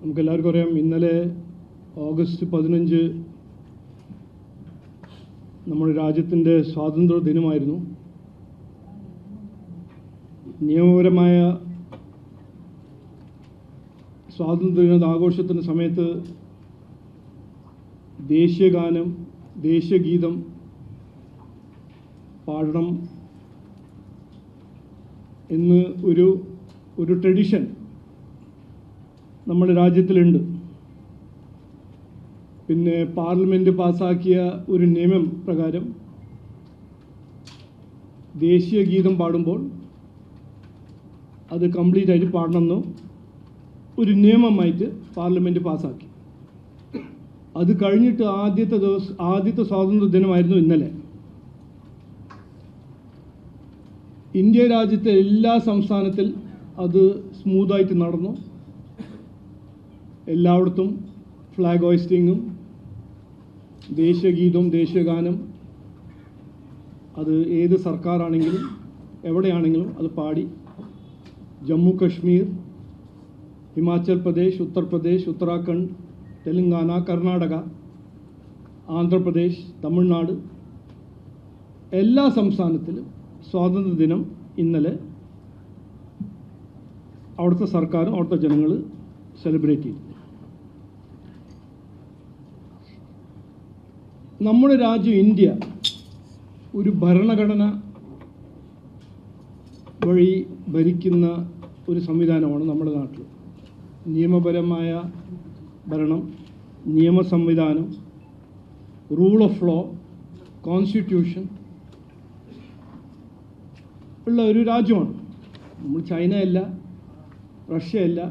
നമുക്കെല്ലാവർക്കും അറിയാം, ഇന്നലെ ഓഗസ്റ്റ് 15 നമ്മുടെ രാജ്യത്തിൻ്റെ സ്വാതന്ത്ര്യ ദിനമായിരുന്നു. നിയമപരമായ സ്വാതന്ത്ര്യദിന ആഘോഷത്തിൻ്റെ സമയത്ത് ദേശീയഗാനം, ദേശീയഗീതം പാടണം എന്ന് ഒരു ട്രഡീഷൻ നമ്മുടെ രാജ്യത്തിലുണ്ട്. പിന്നെ പാർലമെൻറ്റ് പാസ്സാക്കിയ ഒരു നിയമം പ്രകാരം ദേശീയ ഗീതം പാടുമ്പോൾ അത് കംപ്ലീറ്റ് ആയിട്ട് പാടണമെന്ന് ഒരു നിയമമായിട്ട് പാർലമെൻറ്റ് പാസ്സാക്കി. അത് കഴിഞ്ഞിട്ട് ആദ്യത്തെ സ്വാതന്ത്ര്യ ദിനമായിരുന്നു ഇന്നലെ. ഇന്ത്യ രാജ്യത്തെ എല്ലാ സംസ്ഥാനത്തിൽ അത് സ്മൂത്തായിട്ട് നടന്നു. എല്ലായിടത്തും ഫ്ലാഗ് ഹോയിസ്റ്റിങ്ങും ദേശീയഗീതവും ദേശീയഗാനം അത് ഏത് സർക്കാരാണെങ്കിലും എവിടെയാണെങ്കിലും അത് പാടി. ജമ്മു കശ്മീർ, ഹിമാചൽ പ്രദേശ്, ഉത്തർപ്രദേശ്, ഉത്തരാഖണ്ഡ്, തെലങ്കാന, കർണാടക, ആന്ധ്രാപ്രദേശ്, തമിഴ്നാട് എല്ലാ സംസ്ഥാനത്തിലും സ്വാതന്ത്ര്യദിനം ഇന്നലെ അവിടുത്തെ സർക്കാരും അവിടുത്തെ ജനങ്ങൾ സെലിബ്രേറ്റ് ചെയ്തു. നമ്മുടെ രാജ്യം ഇന്ത്യ ഒരു ഭരണഘടന വഴി ഭരിക്കുന്ന ഒരു സംവിധാനമാണ് നമ്മുടെ നാട്ടിൽ. നിയമപരമായ ഭരണം, നിയമ സംവിധാനം, റൂൾ ഓഫ് ലോ, കോൺസ്റ്റിറ്റ്യൂഷൻ ഉള്ള ഒരു രാജ്യമാണ്. നമ്മൾ ചൈനയല്ല, റഷ്യയല്ല,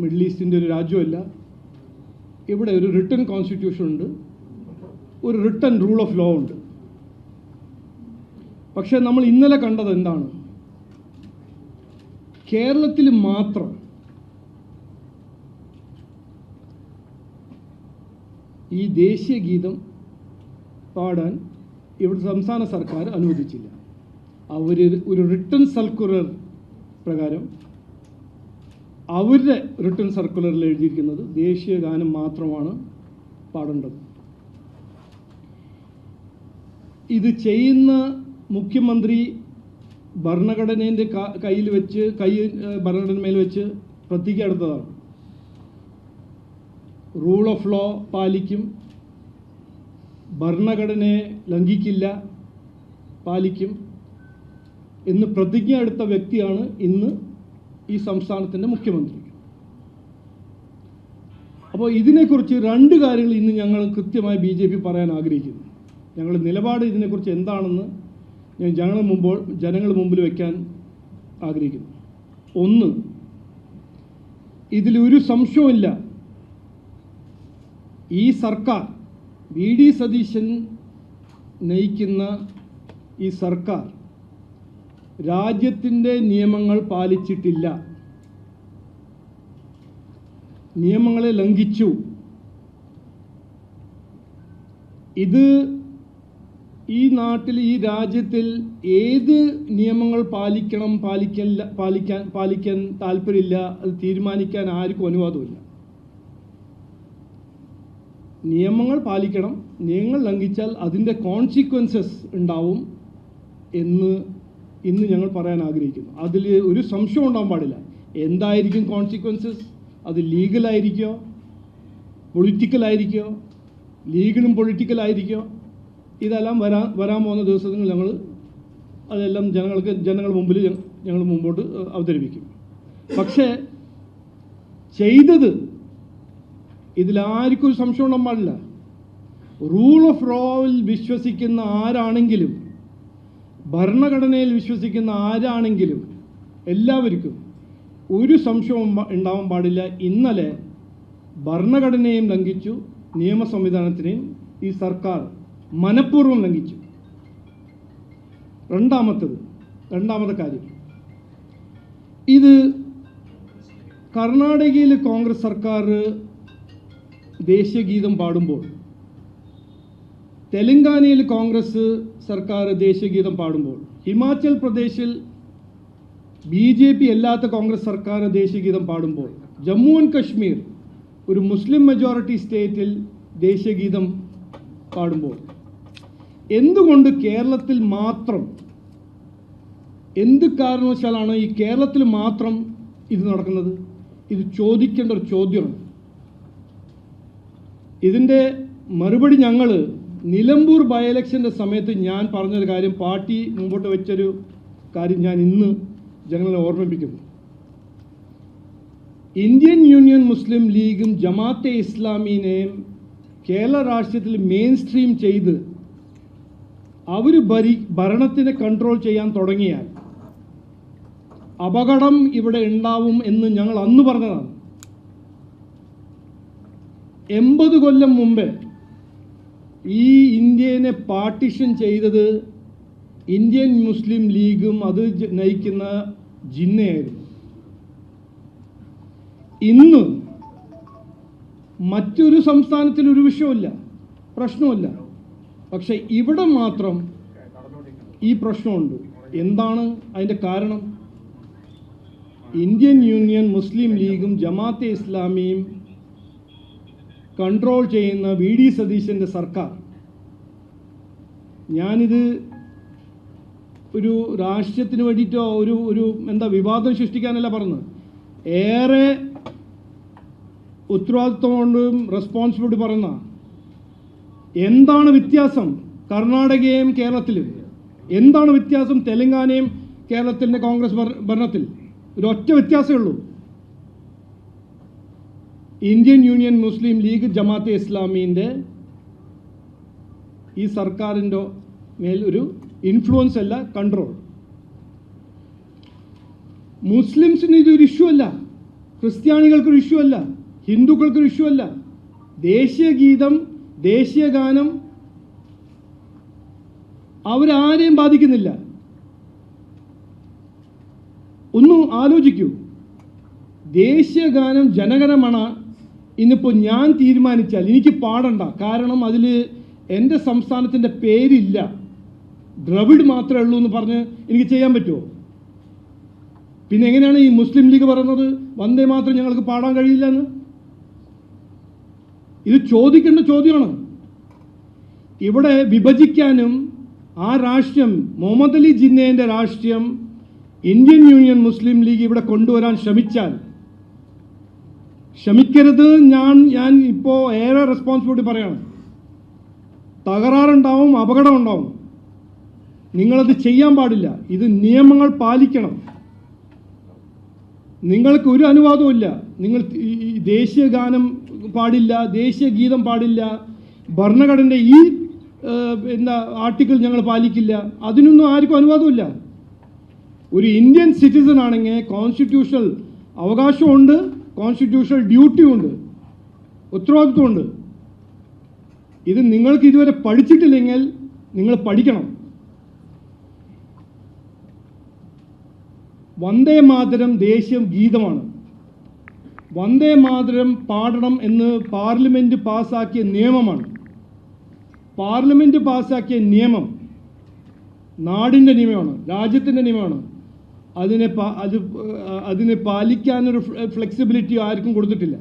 മിഡിൽ ഈസ്റ്റിൻ്റെ ഒരു രാജ്യമല്ല. ഇവിടെ ഒരു റിട്ടൺ കോൺസ്റ്റിറ്റ്യൂഷൻ ഉണ്ട്, ഒരു റിട്ടൺ റൂൾ ഓഫ് ലോ ഉണ്ട്. പക്ഷേ നമ്മൾ ഇന്നലെ കണ്ടത് എന്താണ്? കേരളത്തിൽ മാത്രം ഈ ദേശീയ ഗീതം പാടാൻ ഇവിടെ സംസ്ഥാന സർക്കാർ അനുവദിച്ചില്ല. അവർ ഒരു റിട്ടൺ സർക്കുലർ പ്രകാരം അവരുടെ റിട്ടൺ സർക്കുലറിൽ എഴുതിയിരിക്കുന്നത് ദേശീയ ഗാനം മാത്രമാണ് പാടേണ്ടത്. ഇത് ചെയ്യുന്ന മുഖ്യമന്ത്രി ഭരണഘടനേൻ്റെ ഭരണഘടനമേൽ വെച്ച് പ്രതിജ്ഞ എടുത്തതാണ്. റൂൾ ഓഫ് ലോ പാലിക്കും, ഭരണഘടനയെ ലംഘിക്കില്ല, പാലിക്കും എന്ന് പ്രതിജ്ഞ എടുത്ത വ്യക്തിയാണ് ഇന്ന് ഈ സംസ്ഥാനത്തിൻ്റെ മുഖ്യമന്ത്രി. അപ്പോൾ ഇതിനെക്കുറിച്ച് രണ്ട് കാര്യങ്ങൾ ഇന്ന് ഞങ്ങൾ കൃത്യമായി BJP പറയാൻ ആഗ്രഹിക്കുന്നു. ഞങ്ങളുടെ നിലപാട് ഇതിനെക്കുറിച്ച് എന്താണെന്ന് ഞാൻ ജനങ്ങൾ മുമ്പിൽ വയ്ക്കാൻ ആഗ്രഹിക്കുന്നു. ഒന്ന്, ഇതിലൊരു സംശയവുമില്ല, ഈ സർക്കാർ, VD സതീശൻ നയിക്കുന്ന ഈ സർക്കാർ രാജ്യത്തിൻ്റെ നിയമങ്ങൾ പാലിച്ചിട്ടില്ല, നിയമങ്ങളെ ലംഘിച്ചു. ഇത് ഈ നാട്ടിൽ, ഈ രാജ്യത്തിൽ ഏത് നിയമങ്ങൾ പാലിക്കാൻ താല്പര്യമില്ല, അത് തീരുമാനിക്കാൻ ആർക്കും അനുവാദമില്ല. നിയമങ്ങൾ പാലിക്കണം, നിയമങ്ങൾ ലംഘിച്ചാൽ അതിൻ്റെ കോൺസിക്വൻസസ് ഉണ്ടാവും എന്ന് ഇന്ന് ഞങ്ങൾ പറയാൻ ആഗ്രഹിക്കുന്നു. അതിൽ ഒരു സംശയം ഉണ്ടാകാൻ പാടില്ല. എന്തായിരിക്കും കോൺസിക്വൻസസ്? അത് ലീഗലായിരിക്കോ, പൊളിറ്റിക്കലായിരിക്കോ, ലീഗലും പൊളിറ്റിക്കലായിരിക്കോ? ഇതെല്ലാം വരാൻ പോകുന്ന ദിവസങ്ങൾ ഞങ്ങൾ അതെല്ലാം ജനങ്ങൾ മുമ്പിൽ ഞങ്ങൾ മുമ്പോട്ട് അവതരിപ്പിക്കും. പക്ഷേ ചെയ്തത് ഇതിലാർക്കും ഒരു സംശയം ഉണ്ടാകാൻ പാടില്ല. റൂൾ ഓഫ് ലോയിൽ വിശ്വസിക്കുന്ന ആരാണെങ്കിലും, ഭരണഘടനയിൽ വിശ്വസിക്കുന്ന ആരാണെങ്കിലും എല്ലാവർക്കും ഒരു സംശയവും ഉണ്ടാവാൻ പാടില്ല. ഇന്നലെ ഭരണഘടനയും ലംഘിച്ചു, നിയമ സംവിധാനത്തിനെയും ഈ സർക്കാർ മനഃപൂർവ്വം ലംഘിച്ചു. രണ്ടാമത്തെ കാര്യം, ഇത് കർണാടകയിൽ കോൺഗ്രസ് സർക്കാർ ദേശീയ ഗീതം പാടുമ്പോൾ, തെലങ്കാനയിൽ കോൺഗ്രസ് സർക്കാർ ദേശീയ ഗീതം പാടുമ്പോൾ, ഹിമാചൽ പ്രദേശിൽ BJP അല്ലാത്ത കോൺഗ്രസ് സർക്കാർ ദേശീയ ഗീതം പാടുമ്പോൾ, ജമ്മു ആൻഡ് കശ്മീർ ഒരു മുസ്ലിം മെജോറിറ്റി സ്റ്റേറ്റിൽ ദേശീയഗീതം പാടുമ്പോൾ എന്തുകൊണ്ട് കേരളത്തിൽ മാത്രം, എന്ത് കാരണവശാലാണ് ഈ കേരളത്തിൽ മാത്രം ഇത് നടക്കുന്നത്? ഇത് ചോദിക്കേണ്ട ഒരു ചോദ്യമാണ്. ഇതിൻ്റെ മറുപടി ഞങ്ങൾ നിലമ്പൂർ ബൈ ഇലക്ഷൻ്റെ സമയത്ത് ഞാൻ പറഞ്ഞൊരു കാര്യം, പാർട്ടി മുമ്പോട്ട് വെച്ചൊരു കാര്യം ഞാൻ ഇന്ന് ജനങ്ങളെ ഓർമ്മിപ്പിക്കുന്നു. ഇന്ത്യൻ യൂണിയൻ മുസ്ലിം ലീഗും ജമാഅത്തെ ഇസ്ലാമിനെയും കേരള രാഷ്ട്രീയത്തിൽ മെയിൻ സ്ട്രീം ചെയ്ത് അവർ ഭരണത്തിനെ കൺട്രോൾ ചെയ്യാൻ തുടങ്ങിയാൽ അപകടം ഇവിടെ ഉണ്ടാവും എന്ന് ഞങ്ങൾ അന്ന് പറഞ്ഞതാണ്. 80 കൊല്ലം മുമ്പേ ഈ ഇന്ത്യനെ പാർട്ടിഷൻ ചെയ്തത് ഇന്ത്യൻ മുസ്ലിം ലീഗും അത് നയിക്കുന്ന ജിന്നയായിരുന്നു. ഇന്ന് മറ്റൊരു സംസ്ഥാനത്തിൽ ഒരു വിഷയമില്ല, പ്രശ്നമില്ല. പക്ഷെ ഇവിടെ മാത്രം ഈ പ്രശ്നമുണ്ട്. എന്താണ് അതിൻ്റെ കാരണം? ഇന്ത്യൻ യൂണിയൻ മുസ്ലിം ലീഗും ജമാഅത്തെ ഇസ്ലാമിയും കൺട്രോൾ ചെയ്യുന്ന വി.ഡി. സതീശൻ്റെ സർക്കാർ. ഞാനിത് ഒരു രാഷ്ട്രീയത്തിന് വേണ്ടിയിട്ടോ ഒരു വിവാദം സൃഷ്ടിക്കാനല്ല പറഞ്ഞത്. ഏറെ ഉത്തരവാദിത്വം കൊണ്ടും റെസ്പോൺസിബിലിറ്റി പറയുന്ന എന്താണ് വ്യത്യാസം കർണാടകയും കേരളത്തിലും, എന്താണ് വ്യത്യാസം തെലങ്കാനയും കേരളത്തിൻ്റെ കോൺഗ്രസ് ഭരണത്തിൽ? ഒരൊറ്റ വ്യത്യാസമേ ഉള്ളൂ. ഇന്ത്യൻ യൂണിയൻ മുസ്ലിം ലീഗ് ജമാഅത്തെ ഇസ്ലാമിൻ്റെ ഈ സർക്കാരിൻ്റെ മേൽ ഒരു ഇൻഫ്ലുവൻസ് അല്ല, കൺട്രോൾ. മുസ്ലിംസിന് ഇതൊരു ഇഷ്യൂ അല്ല, ക്രിസ്ത്യാനികൾക്കൊരു ഇഷ്യൂ അല്ല, ഹിന്ദുക്കൾക്കൊരു ഇഷ്യൂ അല്ല. ദേശീയ ഗീതം, ദേശീയ ഗാനം അവരാരെയും ബാധിക്കുന്നില്ല. ഒന്ന് ആലോചിക്കൂ. ദേശീയ ഗാനം ജനഗണമന ഇന്നിപ്പോൾ ഞാൻ തീരുമാനിച്ചാൽ എനിക്ക് പാടണ്ട, കാരണം അതിൽ എൻ്റെ സംസ്ഥാനത്തിൻ്റെ പേരില്ല, ദ്രവിഡ് മാത്രമേ ഉള്ളൂ എന്ന് പറഞ്ഞ് എനിക്ക് ചെയ്യാൻ പറ്റുമോ? പിന്നെ എങ്ങനെയാണ് ഈ മുസ്ലിം ലീഗ് പറയുന്നത് വന്ദേ മാത്രം ഞങ്ങൾക്ക് പാടാൻ കഴിയില്ല എന്ന്? ഇത് ചോദിക്കേണ്ട ചോദ്യമാണ്. ഇവിടെ വിഭജിക്കാനും ആ രാഷ്ട്രീയം, മുഹമ്മദ് അലി ജിന്നയുടെ രാഷ്ട്രീയം ഇന്ത്യൻ യൂണിയൻ മുസ്ലിം ലീഗ് ഇവിടെ കൊണ്ടുവരാൻ ശ്രമിക്കരുത്. ഞാൻ ഇപ്പോൾ ഏറെ റെസ്പോൺസിബിലിറ്റി പറയാണ്. തകരാറുണ്ടാവും, അപകടം ഉണ്ടാവും. നിങ്ങളത് ചെയ്യാൻ പാടില്ല. ഇത് നിയമങ്ങൾ പാലിക്കണം. നിങ്ങൾക്ക് ഒരു അനുവാദവുമില്ല. നിങ്ങൾ ദേശീയ ഗാനം പാടില്ല, ദേശീയ ഗീതം പാടില്ല, ഭരണഘടനയുടെ ഈ ആർട്ടിക്കിൾ ഞങ്ങൾ പാലിക്കില്ല, അതിനൊന്നും ആർക്കും അനുവാദമില്ല. ഒരു ഇന്ത്യൻ സിറ്റിസൺ ആണെങ്കിൽ കോൺസ്റ്റിറ്റ്യൂഷണൽ അവകാശമുണ്ട്, കോൺസ്റ്റിറ്റ്യൂഷണൽ ഡ്യൂട്ടിയുണ്ട്, ഉത്തരവാദിത്വമുണ്ട്. ഇത് നിങ്ങൾക്ക് ഇതുവരെ പഠിച്ചിട്ടില്ലെങ്കിൽ നിങ്ങൾ പഠിക്കണം. വന്ദേ മാതരം ദേശീയ ഗീതമാണ്. വന്ദേ മാതരം പാടണം എന്ന് പാർലമെൻറ്റ് പാസ്സാക്കിയ നിയമമാണ്. പാർലമെൻറ്റ് പാസ്സാക്കിയ നിയമം നാടിൻ്റെ നിയമമാണ്, രാജ്യത്തിൻ്റെ നിയമമാണ്. അതിനെ പാലിക്കാനൊരു ഫ്ലെക്സിബിലിറ്റി ആർക്കും കൊടുത്തിട്ടില്ല.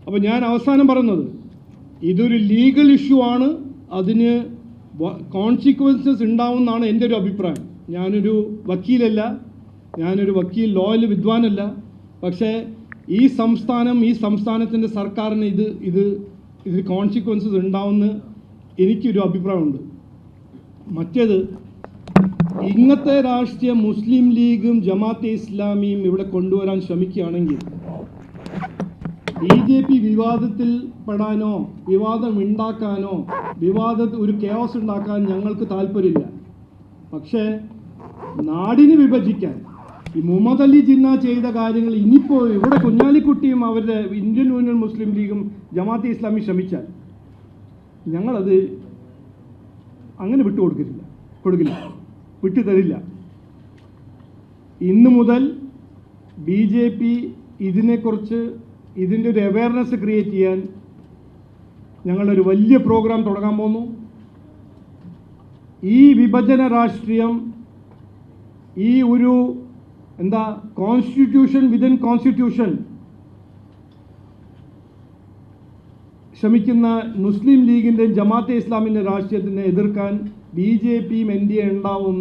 അപ്പോൾ ഞാൻ അവസാനം പറയുന്നത്, ഇതൊരു ലീഗൽ ഇഷ്യൂ ആണ്. അതിന് കോൺസിക്വൻസസ് ഉണ്ടാവുമെന്നാണ് എൻ്റെ ഒരു അഭിപ്രായം. ഞാനൊരു വക്കീലല്ല, ഞാനൊരു ലോയിൽ വിദ്വാനല്ല. പക്ഷേ ഈ സംസ്ഥാനത്തിൻ്റെ സർക്കാരിന് ഇത് കോൺസിക്വൻസസ് ഉണ്ടാവുമെന്ന് എനിക്കൊരു അഭിപ്രായമുണ്ട്. മറ്റേത്, ഇന്നത്തെ രാഷ്ട്രീയം മുസ്ലിം ലീഗും ജമാഅത്തെ ഇസ്ലാമിയും ഇവിടെ കൊണ്ടുവരാൻ ശ്രമിക്കുകയാണെങ്കിൽ BJP വിവാദത്തിൽ പെടാനോ വിവാദം ഉണ്ടാക്കാനോ ഒരു കെയോസ് ഉണ്ടാക്കാൻ ഞങ്ങൾക്ക് താല്പര്യമില്ല. പക്ഷേ നാടിനെ വിഭജിക്കാൻ ഈ മുഹമ്മദ് അലി ജിന്ന ചെയ്ത കാര്യങ്ങൾ ഇനിയിപ്പോൾ ഇവിടെ കുഞ്ഞാലിക്കുട്ടിയും അവരുടെ ഇന്ത്യൻ യൂണിയൻ മുസ്ലിം ലീഗും ജമാഅത്തെ ഇസ്ലാമി ശ്രമിച്ചാൽ ഞങ്ങളത് അങ്ങനെ കൊടുക്കില്ല, വിട്ടുതരില്ല. ഇന്ന് മുതൽ BJP ഇതിനെക്കുറിച്ച് ഇതിൻ്റെ ഒരു അവയർനെസ് ക്രിയേറ്റ് ചെയ്യാൻ ഞങ്ങളൊരു വലിയ പ്രോഗ്രാം തുടങ്ങാൻ പോകുന്നു. ഈ വിഭജന രാഷ്ട്രീയം, ഈ ഒരു കോൺസ്റ്റിറ്റ്യൂഷൻ വിതിൻ കോൺസ്റ്റിറ്റ്യൂഷൻ, ശ്രമിക്കുന്ന മുസ്ലിം ലീഗിൻ്റെയും ജമാഅത്തെ ഇസ്ലാമിൻ്റെ രാഷ്ട്രീയത്തിനെ എതിർക്കാൻ BJPയും NDA ഉണ്ടാവും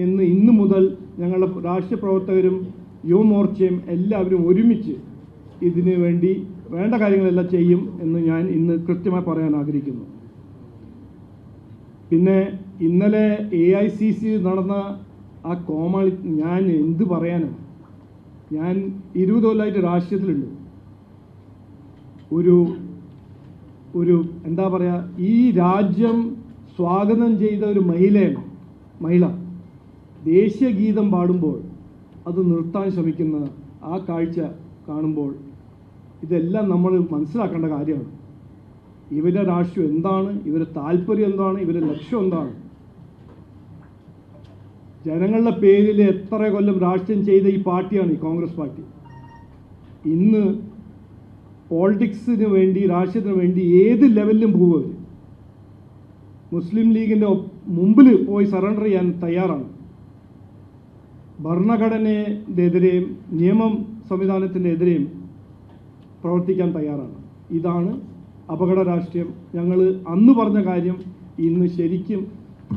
എന്ന് ഇന്നു മുതൽ ഞങ്ങളുടെ രാഷ്ട്രീയ പ്രവർത്തകരും യുവമോർച്ചയും എല്ലാവരും ഒരുമിച്ച് ഇതിനു വേണ്ടി വേണ്ട കാര്യങ്ങളെല്ലാം ചെയ്യും എന്ന് ഞാൻ ഇന്ന് കൃത്യമായി പറയാൻ ആഗ്രഹിക്കുന്നു. പിന്നെ ഇന്നലെ AICC നടന്ന ആ കോമാളി ഞാൻ എന്ത് പറയാനാണ്? ഞാൻ 20 കൊല്ലമായിട്ട് രാഷ്ട്രീയത്തിലുണ്ട്. ഒരു എന്താ പറയുക, ഈ രാജ്യം സ്വാഗതം ചെയ്ത ഒരു മഹിള ദേശീയ ഗീതം പാടുമ്പോൾ അത് നിർത്താൻ ശ്രമിക്കുന്ന ആ കാഴ്ച കാണുമ്പോൾ ഇതെല്ലാം നമ്മൾ മനസ്സിലാക്കേണ്ട കാര്യമാണ്. ഇവരുടെ രാഷ്ട്രീയം എന്താണ്, ഇവരുടെ താല്പര്യം എന്താണ്, ഇവരുടെ ലക്ഷ്യം എന്താണ്? ജനങ്ങളുടെ പേരിൽ എത്ര കൊല്ലം രാഷ്ട്രീയം ചെയ്ത ഈ പാർട്ടിയാണ് ഈ കോൺഗ്രസ് പാർട്ടി. ഇന്ന് പോളിറ്റിക്സിന് വേണ്ടി, രാഷ്ട്രീയത്തിന് വേണ്ടി ഏത് ലെവലിലും പോകും. മുസ്ലിം ലീഗിൻ്റെ മുമ്പിൽ പോയി സറണ്ടർ ചെയ്യാൻ തയ്യാറാണ്. ഭരണഘടനയെതിരെയും നിയമം സംവിധാനത്തിൻ്റെ എതിരെയും പ്രവർത്തിക്കാൻ തയ്യാറാണ്. ഇതാണ് അപകട രാഷ്ട്രീയം. ഞങ്ങൾ അന്ന് പറഞ്ഞ കാര്യം ഇന്ന് ശരിക്കും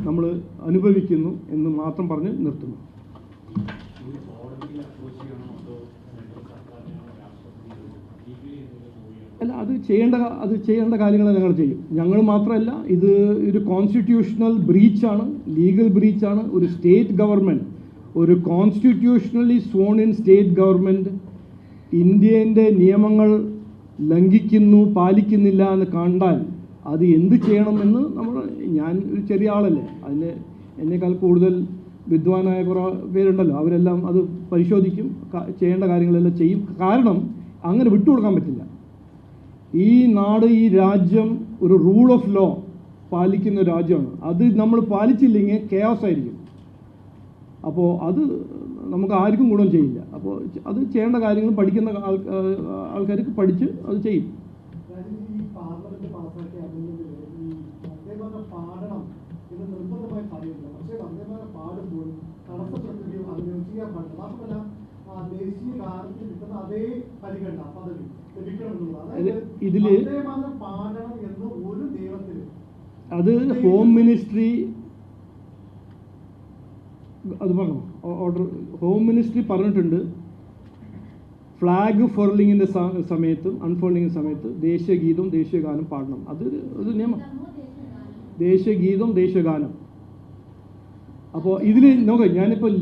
നമ്മൾ അനുഭവിക്കുന്നു എന്ന് മാത്രം പറഞ്ഞ് നിർത്തുന്നു. അല്ല, അത് ചെയ്യേണ്ട കാര്യങ്ങൾ ഞങ്ങൾ ചെയ്യും. ഞങ്ങൾ മാത്രമല്ല, ഇത് ഒരു കോൺസ്റ്റിറ്റ്യൂഷണൽ ബ്രീച്ചാണ്, ലീഗൽ ബ്രീച്ചാണ്. ഒരു സ്റ്റേറ്റ് ഗവൺമെൻറ്, ഒരു constitutionally sworn in state government ഇന്ത്യൻ്റെ നിയമങ്ങൾ ലംഘിക്കുന്നു, പാലിക്കുന്നില്ല എന്ന് കണ്ടാൽ അത് എന്ത് ചെയ്യണമെന്ന് ഞാൻ ഒരു ചെറിയ ആളല്ലേ, അതിന് എന്നേക്കാൾ കൂടുതൽ വിദ്വാനായ കുറേ പേരുണ്ടല്ലോ, അവരെല്ലാം അത് പരിശോധിക്കും, ചെയ്യേണ്ട കാര്യങ്ങളെല്ലാം ചെയ്യും. കാരണം അങ്ങനെ വിട്ടുകൊടുക്കാൻ പറ്റില്ല. ഈ നാട്, ഈ രാജ്യം ഒരു റൂൾ ഓഫ് ലോ പാലിക്കുന്ന രാജ്യമാണ്. അത് നമ്മൾ പാലിച്ചില്ലെങ്കിൽ കെയോസ് ആയിരിക്കും. അപ്പോൾ അത് നമുക്ക് ആർക്കും ഗുണം ചെയ്യില്ല. അപ്പോൾ അത് ചെയ്യേണ്ട കാര്യങ്ങൾ പഠിക്കുന്ന ആൾക്കാർക്ക് പഠിച്ച് അത് ചെയ്യും. ഇതിൽ അത് ഹോം മിനിസ്ട്രി അത് പറഞ്ഞു, ഓർഡർ ഹോം മിനിസ്ട്രി പറഞ്ഞിട്ടുണ്ട്. ഫ്ലാഗ് ഫോൾഡിങ്ങിൻ്റെ സമയത്തും അൺഫോൾഡിങ്ങിൻ്റെ സമയത്ത് ദേശീയ ഗീതവും ദേശീയ ഗാനം പാടണം. അത് നിയമം, ദേശീയ ഗീതവും ദേശീയ ഗാനം. അപ്പോൾ ഇതിൽ നോക്കാം, ഞാനിപ്പോൾ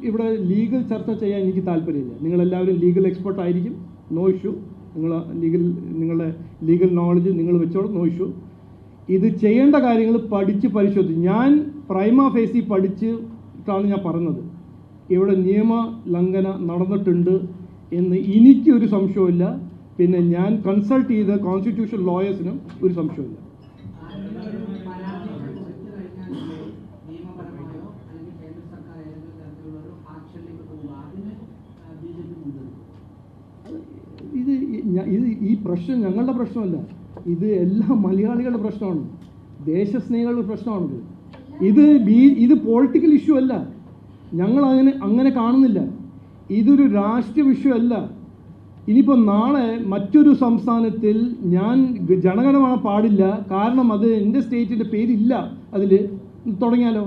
ഇവിടെ ലീഗൽ ചർച്ച ചെയ്യാൻ എനിക്ക് താല്പര്യമില്ല. നിങ്ങളെല്ലാവരും ലീഗൽ എക്സ്പെർട്ട് ആയിരിക്കും, നോ ഇഷ്യൂ. നിങ്ങളുടെ ലീഗൽ നോളജ് നിങ്ങൾ വെച്ചോളൂ, നോ ഇഷ്യൂ. ഇത് ചെയ്യേണ്ട കാര്യങ്ങൾ പഠിച്ച് പരിശോധിച്ച്, ഞാൻ പ്രൈമ ഫേസി പഠിച്ചിട്ടാണ് ഞാൻ പറഞ്ഞത്. ഇവിടെ നിയമ ലംഘന നടന്നിട്ടുണ്ട് എന്ന് എനിക്കൊരു സംശയമില്ല. പിന്നെ ഞാൻ കൺസൾട്ട് ചെയ്ത കോൺസ്റ്റിറ്റ്യൂഷൻ ലോയേഴ്സിനും ഒരു സംശയമില്ല. ഈ പ്രശ്നം ഞങ്ങളുടെ പ്രശ്നമല്ല, ഇത് എല്ലാ മലയാളികളുടെ പ്രശ്നമാണ്, ദേശസ്നേഹികളുടെ പ്രശ്നമാണിത്. ഇത് പൊളിറ്റിക്കൽ ഇഷ്യൂ അല്ല, ഞങ്ങൾ അങ്ങനെ കാണുന്നില്ല. ഇതൊരു രാഷ്ട്രീയ വിഷയമല്ല. ഇനിയിപ്പോൾ നാളെ മറ്റൊരു സംസ്ഥാനത്തിൽ ഞാൻ ജനഗണമന പാടില്ല, കാരണം അത് എൻ്റെ സ്റ്റേറ്റിൻ്റെ പേരില്ല അതിൽ, തുടങ്ങിയാലോ?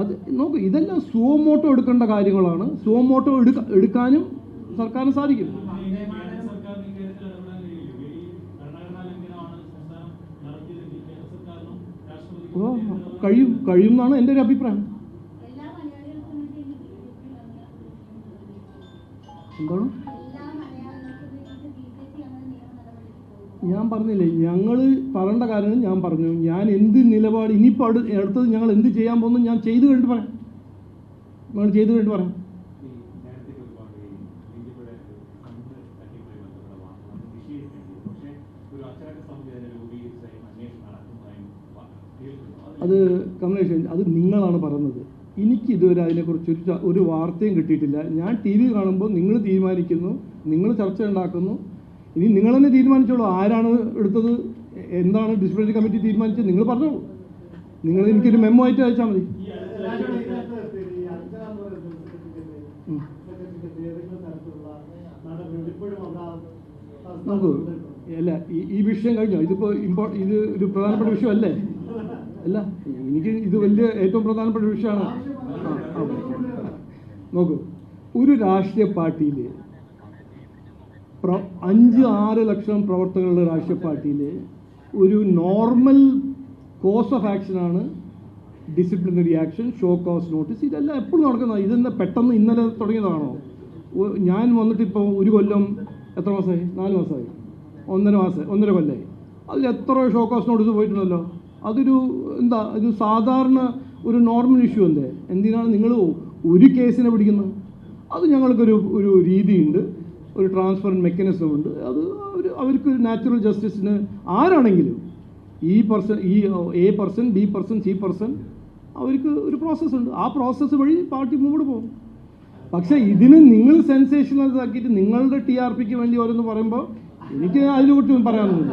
അത് നോക്കൂ, ഇതെല്ലാം സുവമോട്ടോ എടുക്കേണ്ട കാര്യങ്ങളാണ്. സുവമോട്ടോ എടുക്കാനും സർക്കാരിന് സാധിക്കും. കഴിയും എന്നാണ് എൻ്റെ ഒരു അഭിപ്രായം. എന്താണ് ഞാൻ പറഞ്ഞില്ലേ, ഞങ്ങൾ പറയേണ്ട കാര്യങ്ങൾ ഞാൻ പറഞ്ഞു. ഞാൻ എന്ത് നിലപാട് ഇനിയിപ്പോൾ അടുത്തത് ഞങ്ങൾ എന്ത് ചെയ്യാൻ പോകുന്നു ഞാൻ ചെയ്ത് കഴിഞ്ഞിട്ട് പറയാം. ഞങ്ങൾ ചെയ്ത് കഴിഞ്ഞിട്ട് പറയാം. അത് കമലേഷൻ, അത് നിങ്ങളാണ് പറയുന്നത്. എനിക്കിതുവരെ അതിനെക്കുറിച്ച് ഒരു വാർത്തയും കിട്ടിയിട്ടില്ല. ഞാൻ TV കാണുമ്പോൾ നിങ്ങൾ തീരുമാനിക്കുന്നു, നിങ്ങൾ ചർച്ച ഉണ്ടാക്കുന്നു. ഇനി നിങ്ങൾ തന്നെ തീരുമാനിച്ചോളൂ ആരാണ് എടുത്തത്, എന്താണ് ഡിസിപ്ലിനറി കമ്മിറ്റി തീരുമാനിച്ചത്, നിങ്ങൾ പറഞ്ഞോളൂ. നിങ്ങൾ എനിക്കൊരു മെമ്മോ ആയിട്ട് അയച്ചാൽ മതി. നോക്കൂ, അല്ല ഈ വിഷയം കഴിഞ്ഞോ? ഇതിപ്പോൾ ഇത് ഒരു പ്രധാനപ്പെട്ട വിഷയമല്ലേ? അല്ല, എനിക്ക് ഇത് വലിയ ഏറ്റവും പ്രധാനപ്പെട്ട വിഷയമാണ്. നോക്കൂ, ഒരു രാഷ്ട്രീയ പാർട്ടിയിൽ 5-6 ലക്ഷം പ്രവർത്തകരുടെ രാഷ്ട്രീയ പാർട്ടിയിൽ ഒരു നോർമൽ കോഴ്സ് ഓഫ് ആക്ഷനാണ് disciplinary action, show cause notice. ഇതെല്ലാം എപ്പോഴും നടക്കുന്നത്. ഇതെന്താ പെട്ടെന്ന് ഇന്നലെ തുടങ്ങിയതാണോ? ഞാൻ വന്നിട്ടിപ്പോൾ ഒരു കൊല്ലം എത്ര മാസമായി? 4 മാസമായി, 1.5 കൊല്ലമായി. അതിൽ എത്ര ഷോ കോസ് നോട്ടീസ് പോയിട്ടുണ്ടല്ലോ. അതൊരു എന്താ, ഇത് സാധാരണ ഒരു നോർമൽ ഇഷ്യൂ അല്ലേ? എന്തിനാണ് നിങ്ങൾ ഒരു കേസിനെ പിടിക്കുന്നത്? അത് ഞങ്ങൾക്കൊരു രീതിയുണ്ട്, ഒരു ട്രാൻസ്പെറൻറ്റ് മെക്കാനിസം ഉണ്ട്. അത് അവർക്ക് നാച്ചുറൽ ജസ്റ്റിസിന് ആരാണെങ്കിലും ഈ A person, B person, C person, അവർക്ക് ഒരു പ്രോസസ്സുണ്ട്. ആ പ്രോസസ്സ് വഴി പാർട്ടി മുമ്പോട്ട് പോകും. പക്ഷേ ഇതിന് നിങ്ങൾ സെൻസേഷണൽ ആക്കിയിട്ട് നിങ്ങളുടെ TRPക്ക് വേണ്ടി ഓരോന്ന് പറയുമ്പോൾ എനിക്ക് അതിനെക്കുറിച്ച് പറയാനൊന്നുമില്ല.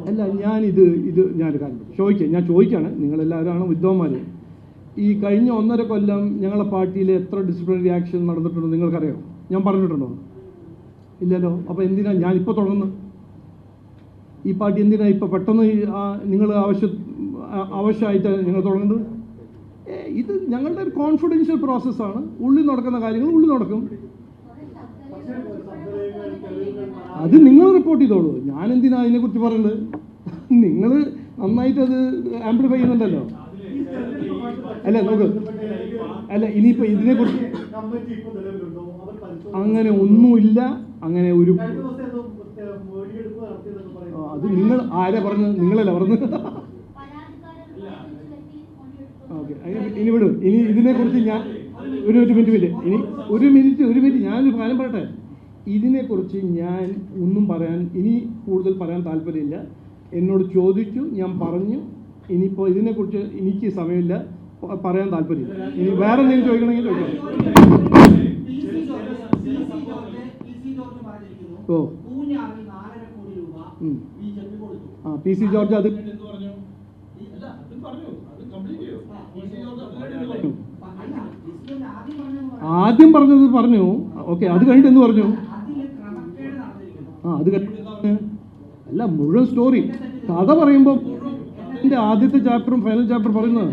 അല്ല ഞാനൊരു കാര്യം ഞാൻ ചോദിക്കുകയാണ്, നിങ്ങളെല്ലാവരും വിദ്വാന്മാർ. ഈ കഴിഞ്ഞ 1.5 കൊല്ലം ഞങ്ങളുടെ പാർട്ടിയിൽ എത്ര ഡിസിപ്ലിനറി ആക്ഷൻ നടന്നിട്ടുണ്ടോ നിങ്ങൾക്കറിയോ? ഞാൻ പറഞ്ഞിട്ടുണ്ടോ? ഇല്ലല്ലോ. അപ്പോൾ എന്തിനാണ് ഞാനിപ്പോൾ തുടങ്ങുന്നത്? ഈ പാർട്ടി എന്തിനാണ് ഇപ്പോൾ പെട്ടെന്ന് നിങ്ങൾ ആവശ്യമായിട്ട് നിങ്ങൾ തുടങ്ങുന്നത്? ഇത് ഞങ്ങളുടെ ഒരു കോൺഫിഡൻഷ്യൽ പ്രോസസ്സാണ്. ഉള്ളിൽ നടക്കുന്ന കാര്യങ്ങൾ ഉള്ളിൽ നടക്കും. അത് നിങ്ങൾ റിപ്പോർട്ട് ചെയ്തോളൂ. ഞാൻ എന്തിനാണ് അതിനെക്കുറിച്ച് പറയുന്നത്? നിങ്ങൾ നന്നായിട്ട് അത് ആംപ്ലിഫൈ ചെയ്യുന്നുണ്ടല്ലോ. അല്ല നോക്ക്, അല്ല ഇനിയിപ്പോൾ ഇതിനെക്കുറിച്ച് അങ്ങനെ ഒന്നുമില്ല. അങ്ങനെ ഒരു അത് നിങ്ങൾ ആരാ പറഞ്ഞത്? നിങ്ങളല്ല പറഞ്ഞത്. ഓക്കെ, ഇനി വിടും. ഇനി ഇതിനെക്കുറിച്ച് ഞാൻ ഒരു മിനിറ്റ് ഞാനൊരു കാര്യം പറയട്ടെ. ഇതിനെക്കുറിച്ച് ഞാൻ ഒന്നും ഇനി കൂടുതൽ പറയാൻ താല്പര്യമില്ല. എന്നോട് ചോദിച്ചു, ഞാൻ പറഞ്ഞു. ഇനിയിപ്പോൾ ഇതിനെക്കുറിച്ച് എനിക്ക് സമയമില്ല, പറയാൻ താല്പര്യമില്ല. ഇനി വേറെ എന്തെങ്കിലും ചോദിക്കണമെങ്കിൽ ചോദിക്കണം. ഓ PC ജോർജ് അത് ആദ്യം പറഞ്ഞു. ഓക്കെ, അത് കഴിഞ്ഞിട്ട് എന്ത് പറഞ്ഞു? അത് അല്ല, മുഴുവൻ സ്റ്റോറി കഥ പറയുമ്പോൾ എൻ്റെ ആദ്യത്തെ ചാപ്റ്ററും ഫൈനൽ ചാപ്റ്റർ പറയുന്നത്